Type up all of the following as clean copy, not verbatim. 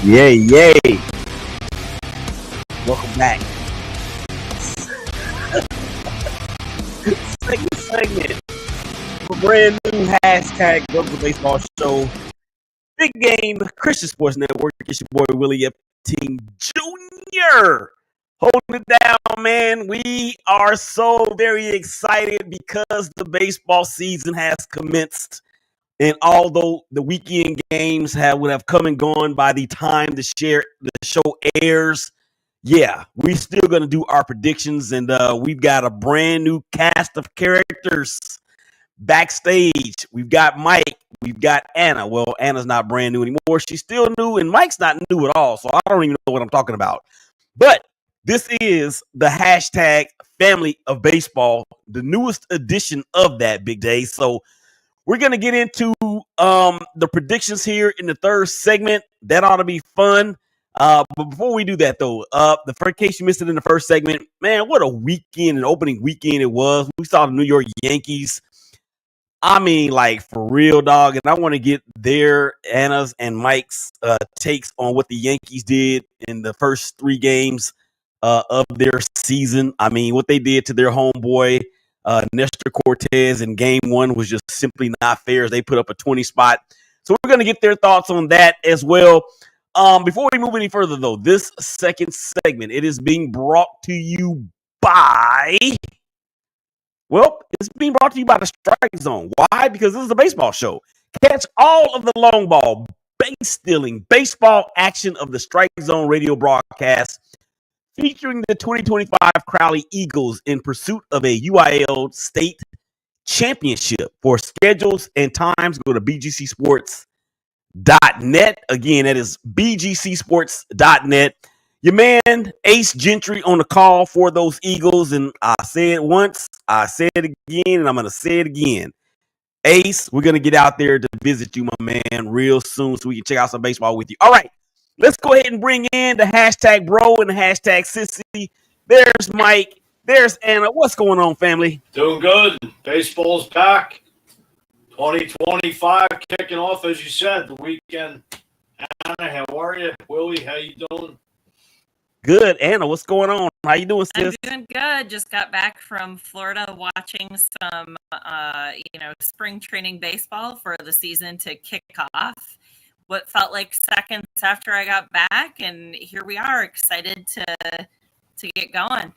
Yay, yay. Welcome back. Second segment of a brand new hashtag Global Baseball Show. Big game, Christian Sports Network. It's your boy Willie Epting Jr. Holding it down, man. We are so very excited because the baseball season has commenced. And although the weekend games would have come and gone by the time the show airs, yeah, we're still going to do our predictions. And we've got a brand new cast of characters backstage. We've got Mike. We've got Anna. Well, Anna's not brand new anymore. She's still new, and Mike's not new at all. So I don't even know what I'm talking about. But this is the hashtag Family of Baseball, the newest edition of that big day. So we're going to get into the predictions here in the third segment. That ought to be fun. But before we do that, though, in case you missed it in the first segment, man, what a weekend, an opening weekend it was. We saw the New York Yankees. I mean, like, for real, dog. And I want to get Anna's and Mike's takes on what the Yankees did in the first three games of their season. I mean, what they did to their homeboy, Nestor Cortez in game one was just simply not fair as they put up a 20 spot. So we're going to get their thoughts on that as well. Before we move any further, though, this second segment, it is being brought to you by, it's being brought to you by the Strike Zone. Why? Because this is a baseball show. Catch all of the long ball, base stealing, baseball action of the Strike Zone radio broadcast featuring the 2025 Crowley Eagles in pursuit of a UIL state championship. For schedules and times, go to BGCSports.net. Again, that is BGCSports.net. Your man, Ace Gentry, on the call for those Eagles. And I said it once, I said it again, and I'm going to say it again. Ace, we're going to get out there to visit you, my man, real soon so we can check out some baseball with you. All right. Let's go ahead and bring in the hashtag bro and the hashtag sissy. There's Mike. There's Anna. What's going on, family? Doing good. Baseball's back. 2025 kicking off, as you said, the weekend. Anna, how are you? Willie, how you doing? Good. Anna, what's going on? How you doing, sis? I'm doing good. Just got back from Florida watching some, spring training baseball for the season to kick off. What felt like seconds after I got back, and here we are, excited to get going.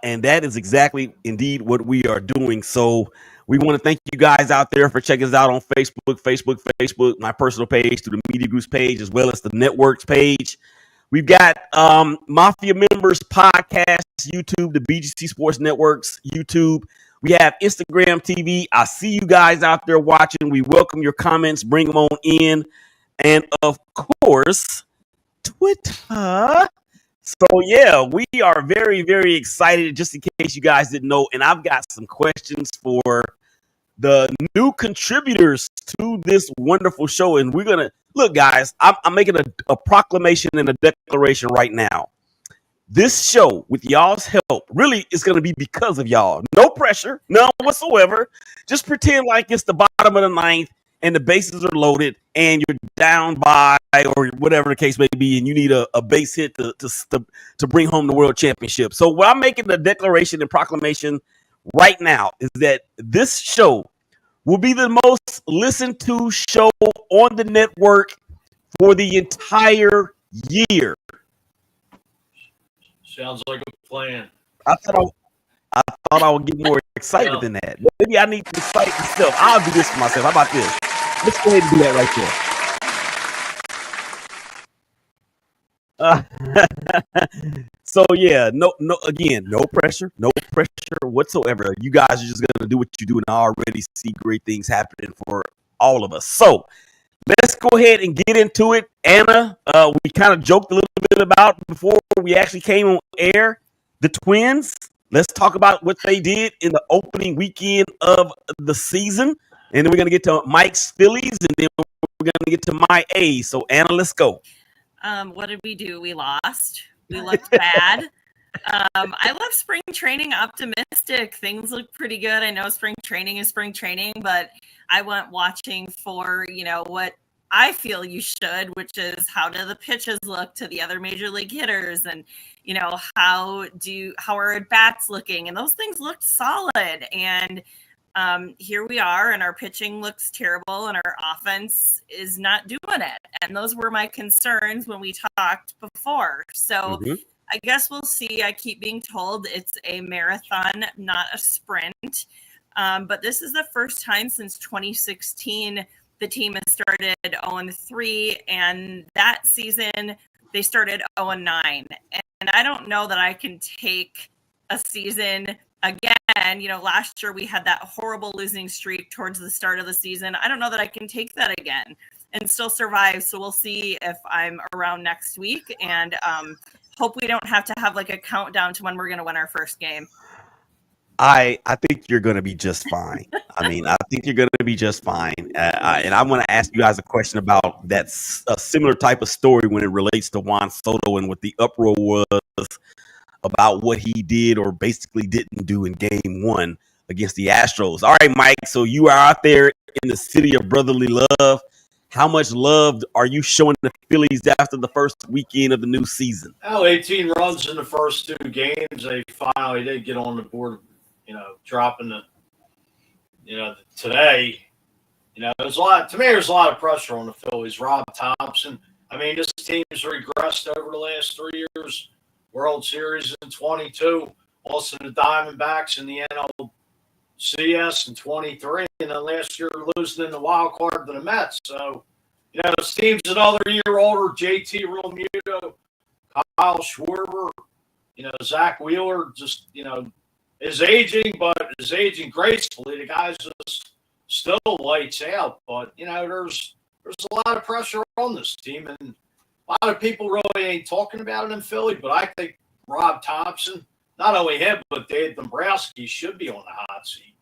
And that is exactly, indeed, what we are doing. So we want to thank you guys out there for checking us out on Facebook, my personal page, through the Media Group's page, as well as the network's page. We've got Mafia Members Podcast, YouTube, the BGC Sports Network's YouTube. We have Instagram TV. I see you guys out there watching. We welcome your comments. Bring them on in. And, of course, Twitter. So, yeah, we are very, very excited, just in case you guys didn't know. And I've got some questions for the new contributors to this wonderful show. And we're going to – look, guys, I'm making a proclamation and a declaration right now. This show, with y'all's help, really is going to be because of y'all. No pressure, none whatsoever. Just pretend like it's the bottom of the ninth and the bases are loaded and you're down by, or whatever the case may be, and you need a base hit to bring home the world championship. So what I'm making the declaration and proclamation right now is that this show will be the most listened to show on the network for the entire year. Sounds like a plan. I thought I would get more excited than that. Maybe I need to excite myself. I'll do this for myself. How about this? Let's go ahead and do that right there. So yeah, no pressure whatsoever. You guys are just gonna do what you do, and I already see great things happening for all of us. So let's go ahead and get into it. Anna, we kind of joked a little bit about before we actually came on air, the Twins. Let's talk about what they did in the opening weekend of the season. And then we're going to get to Mike's Phillies, and then we're going to get to my A's. So, Anna, let's go. What did we do? We lost. We looked bad. I love spring training, optimistic. Things look pretty good. I know spring training is spring training, but I went watching for, what I feel you should, which is how do the pitches look to the other major league hitters, and how are at bats looking, and those things looked solid. And here we are, and our pitching looks terrible, and our offense is not doing it. And those were my concerns when we talked before. So I guess we'll see. I keep being told it's a marathon, not a sprint. But this is the first time since 2016 the team has started 0-3, and that season they started 0-9. And I don't know that I can take a season again. Last year we had that horrible losing streak towards the start of the season. I don't know that I can take that again and still survive. So we'll see if I'm around next week, and hope we don't have to have like a countdown to when we're going to win our first game. I think you're going to be just fine. I think you're going to be just fine. And I want to ask you guys a question about a similar type of story when it relates to Juan Soto and what the uproar was about what he did or basically didn't do in game 1 against the Astros. All right, Mike, so you are out there in the city of brotherly love. How much love are you showing the Phillies after the first weekend of the new season? 18 runs in the first 2 games. They finally did get on the board, dropping today. There's a lot, to me, there's a lot of pressure on the Phillies. Rob Thompson. This team's regressed over the last 3 years. World Series in 22, also the Diamondbacks in the NLCS in 23, and then last year losing in the wild card to the Mets. So, this team's another year older. JT Realmuto, Kyle Schwarber, Zach Wheeler, just, is aging, but is aging gracefully. The guy's just still lights out. But, there's a lot of pressure on this team, and a lot of people really ain't talking about it in Philly, but I think Rob Thompson, not only him, but Dave Dombrowski should be on the hot seat.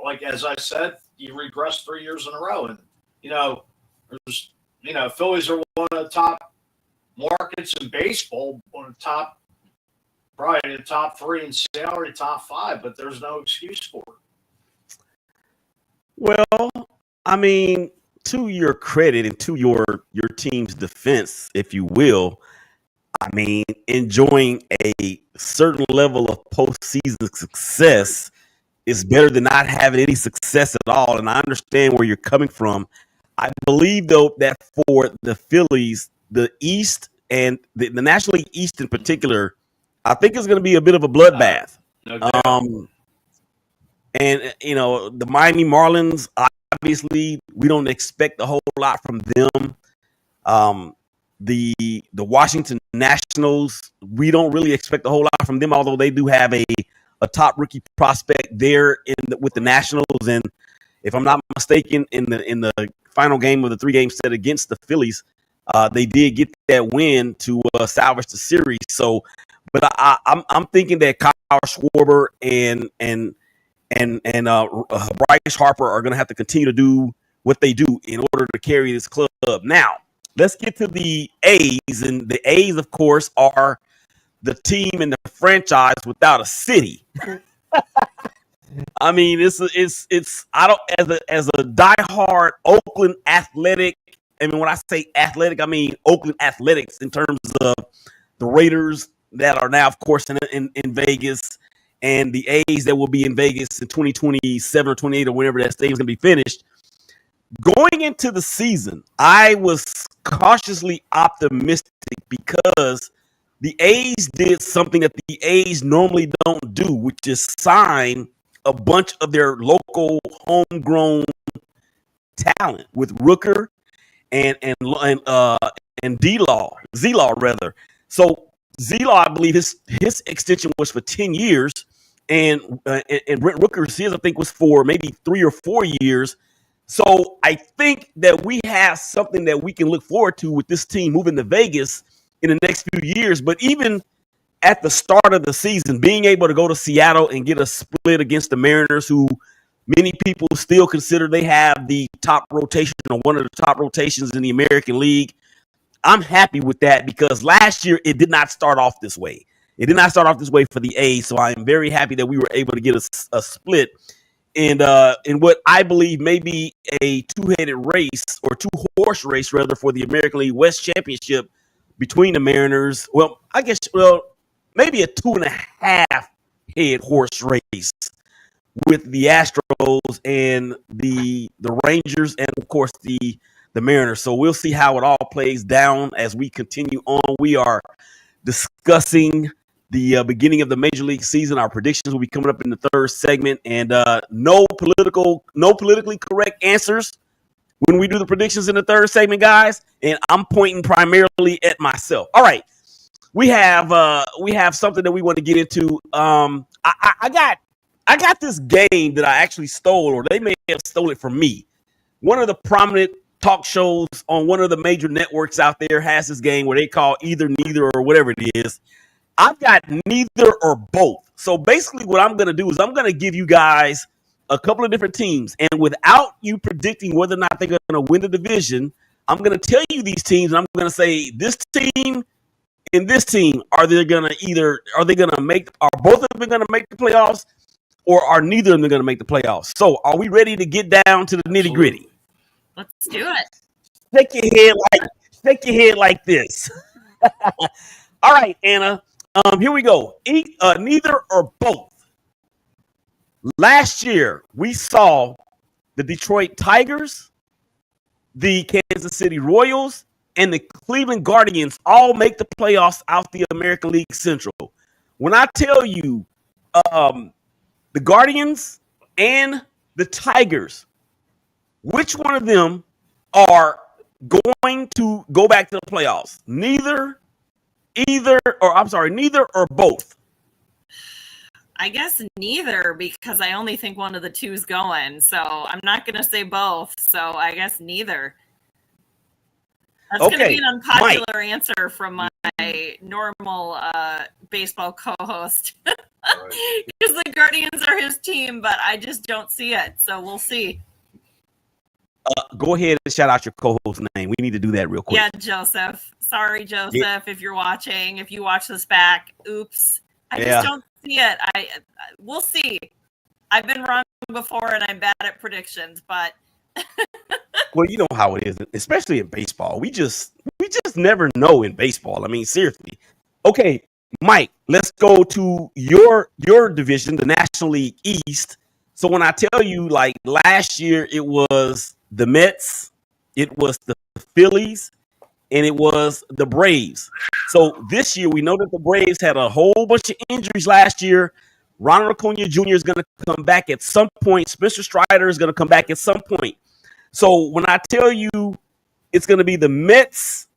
Like as I said, you regressed 3 years in a row, and there's Phillies are one of the top markets in baseball, one of the top, probably in the top 3 in salary, top 5, but there's no excuse for it. Well, to your credit and to your team's defense, if you will, enjoying a certain level of postseason success is better than not having any success at all. And I understand where you're coming from. I believe, though, that for the Phillies, the East and the National League East in particular, I think it's going to be a bit of a bloodbath. No doubt. And, the Miami Marlins, obviously, we don't expect a whole lot from them. The Washington Nationals, we don't really expect a whole lot from them, although they do have a top rookie prospect there with the Nationals. And if I'm not mistaken, in the final game of the 3-game set against the Phillies, they did get that win to salvage the series. So, but I'm thinking that Kyle Schwarber and Bryce Harper are going to have to continue to do what they do in order to carry this club. Now, let's get to the A's, and the A's, of course, are the team and the franchise without a city. It's I don't as a diehard Oakland Athletic. When I say athletic, I mean Oakland Athletics in terms of the Raiders that are now, of course, in Vegas, and the A's that will be in Vegas in 2027 or 28 or whenever that stadium's going to be finished. Going into the season, I was cautiously optimistic because the A's did something that the A's normally don't do, which is sign a bunch of their local homegrown talent with Rooker and Z-Law rather. So Z-Law, I believe his extension was for 10 years, and Brent Rooker's his, I think, was for maybe 3 or 4 years. So I think that we have something that we can look forward to with this team moving to Vegas in the next few years. But even at the start of the season, being able to go to Seattle and get a split against the Mariners, who many people still consider they have the top rotation or one of the top rotations in the American League, I'm happy with that because last year it did not start off this way. It did not start off this way for the A's, so I am very happy that we were able to get a split in what I believe may be a two-headed race or two-horse race rather for the American League West Championship between the Mariners. Well, I guess maybe a 2.5 head horse race with the Astros and the Rangers and of course the Mariners. So we'll see how it all plays down as we continue on. We are discussing the beginning of the Major League season. Our predictions will be coming up in the third segment, and no politically correct answers when we do the predictions in the third segment, guys. And I'm pointing primarily at myself. All right, we have something that we want to get into. I got this game that I actually stole, or they may have stole it from me. One of the prominent talk shows on one of the major networks out there has this game where they call either, neither, or whatever it is. I've got neither or both. So basically what I'm going to do is I'm going to give you guys a couple of different teams. And without you predicting whether or not they're going to win the division, I'm going to tell you these teams, and I'm going to say this team and this team, are both of them going to make the playoffs, or are neither of them going to make the playoffs? So are we ready to get down to the nitty gritty? Let's do it. Shake your head like this. All right, Anna. Here we go. Neither or both. Last year, we saw the Detroit Tigers, the Kansas City Royals, and the Cleveland Guardians all make the playoffs out the American League Central. When I tell you the Guardians and the Tigers, which one of them are going to go back to the playoffs? Neither or both. I guess neither, because I only think one of the two is going. So I'm not going to say both. So I guess neither. That's going to be an unpopular answer from my normal baseball co-host. Because the Guardians are his team, but I just don't see it. So we'll see. Go ahead and shout out your co-host's name. We need to do that real quick. Yeah, Joseph. Sorry, Joseph, if you're watching. If you watch this back, oops. I just don't see it. We'll see. I've been wrong before, and I'm bad at predictions, but well, you know how it is, especially in baseball. We just never know in baseball. I mean, seriously. Okay, Mike, let's go to your division, the National League East. So when I tell you, like last year, it was the Mets, it was the Phillies, and it was the Braves. So this year, we know that the Braves had a whole bunch of injuries last year. Ronald Acuna Jr. is going to come back at some point. Spencer Strider is going to come back at some point. So when I tell you it's going to be the Mets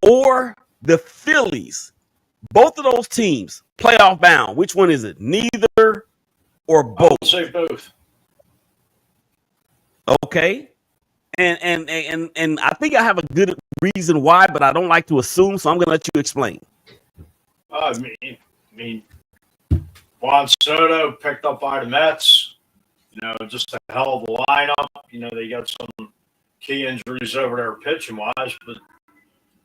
or the Phillies, both of those teams, playoff bound, which one is it? Neither or both? I'll say both. Okay. And I think I have a good reason why, but I don't like to assume, so I'm going to let you explain. I mean, Juan Soto picked up by the Mets. Just a hell of a lineup. They got some key injuries over there pitching-wise, but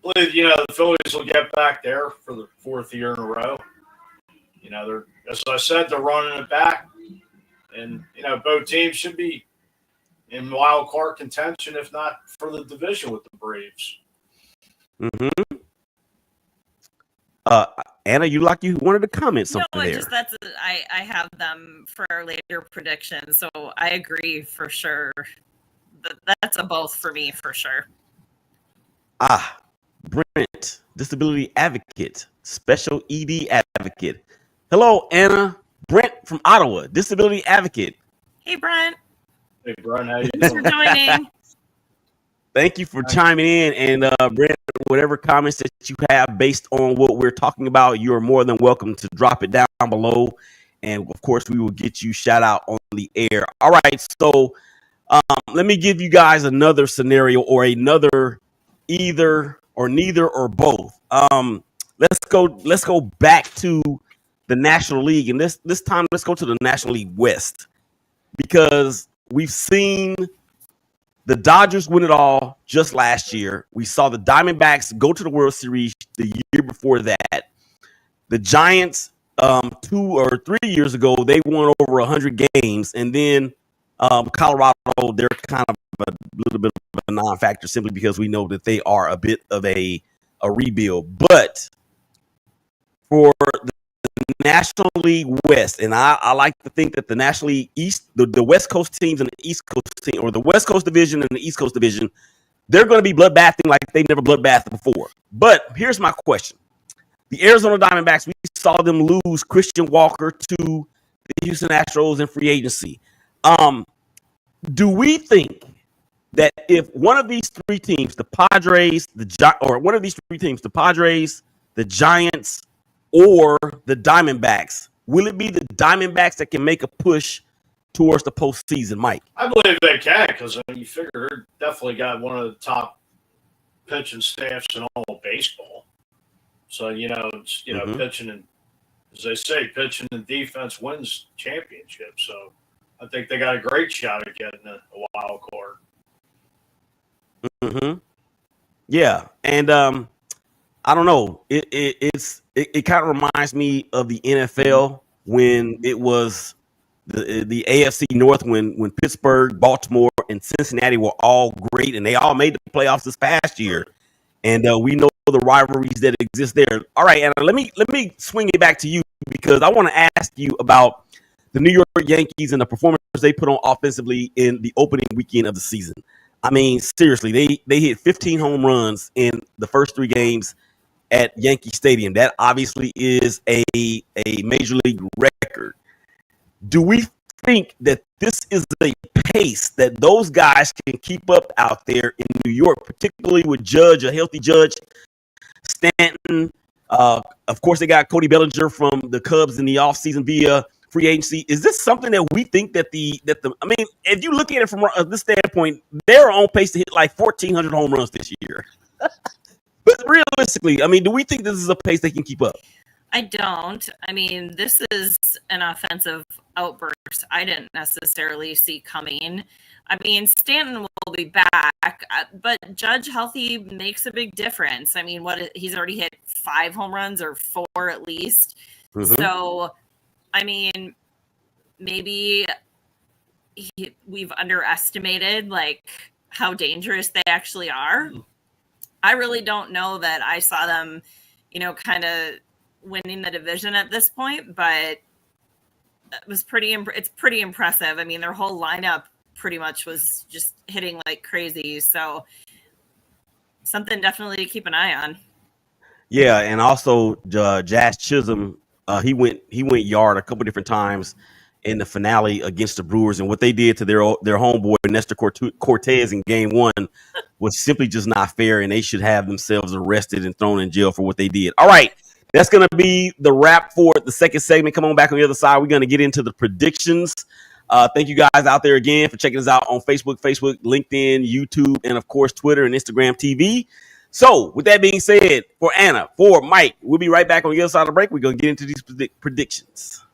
I believe, the Phillies will get back there for the fourth year in a row. They're, as I said, they're running it back. And, both teams should be in wild card contention, if not for the division with the Braves. Mm-hmm. Anna, you wanted to comment something there. I have them for later predictions, so I agree for sure. That's a both for me for sure. Brent, disability advocate, special ED advocate. Hello, Anna. Brent from Ottawa, disability advocate. Hey, Brent. Hey, Brent, how you Thanks doing? for joining. Thank you for chiming in. And Brent, whatever comments that you have based on what we're talking about, you are more than welcome to drop it down below. And of course, we will get you shout out on the air. All right. So let me give you guys another scenario or another either or neither or both. Let's go back to the National League. And this time, let's go to the National League West, because we've seen the Dodgers win it all just last year. We saw the Diamondbacks go to the World Series the year before that. The Giants, 2 or 3 years ago, they won over 100 games. And then Colorado, they're kind of a little bit of a non-factor simply because we know that they are a bit of a rebuild. But for the National League West, and I like to think that the National League East, the West Coast teams and the East Coast team, or the West Coast division and the East Coast division, they're going to be bloodbathing like they've never bloodbathed before. But here's my question. The Arizona Diamondbacks, we saw them lose Christian Walker to the Houston Astros in free agency. Do we think that if one of these three teams, the Padres, the Giants, or the Diamondbacks, will it be the Diamondbacks that can make a push towards the postseason, Mike? I believe they can because you figure they're definitely got one of the top pitching staffs in all of baseball. So, pitching and, as they say, pitching and defense wins championships. So I think they got a great shot at getting a wild card. Mm-hmm. Yeah. And I don't know. It kind of reminds me of the NFL when it was the AFC North when Pittsburgh, Baltimore, and Cincinnati were all great and they all made the playoffs this past year. And we know the rivalries that exist there. All right, Anna, let me swing it back to you because I want to ask you about the New York Yankees and the performance they put on offensively in the opening weekend of the season. I mean, seriously, they hit 15 home runs in the first three games at Yankee Stadium. That obviously is a major league record. Do we think that this is a pace that those guys can keep up out there in New York, particularly with Judge, a healthy Judge, Stanton? Of course, they got Cody Bellinger from the Cubs in the offseason via free agency. Is this something that we think that I mean, if you look at it from this standpoint, they're on pace to hit like 1,400 home runs this year. But realistically, I mean, do we think this is a pace they can keep up? I don't. I mean, this is an offensive outburst I didn't necessarily see coming. I mean, Stanton will be back, but Judge healthy makes a big difference. I mean, he's already hit 5 home runs or 4 at least. Mm-hmm. So, I mean, maybe we've underestimated like how dangerous they actually are. I really don't know that I saw them, kind of winning the division at this point, but it was it's pretty impressive. I mean, their whole lineup pretty much was just hitting like crazy. So something definitely to keep an eye on. Yeah, and also Jazz Chisholm, he went yard a couple different times in the finale against the Brewers, and what they did to their homeboy Nestor Cortez in Game 1 was simply just not fair, and they should have themselves arrested and thrown in jail for what they did. All right, that's going to be the wrap for the second segment. Come on back on the other side. We're going to get into the predictions. Thank you guys out there again for checking us out on Facebook, LinkedIn, YouTube, and, of course, Twitter and Instagram TV. So, with that being said, for Anna, for Mike, we'll be right back on the other side of the break. We're going to get into these predictions.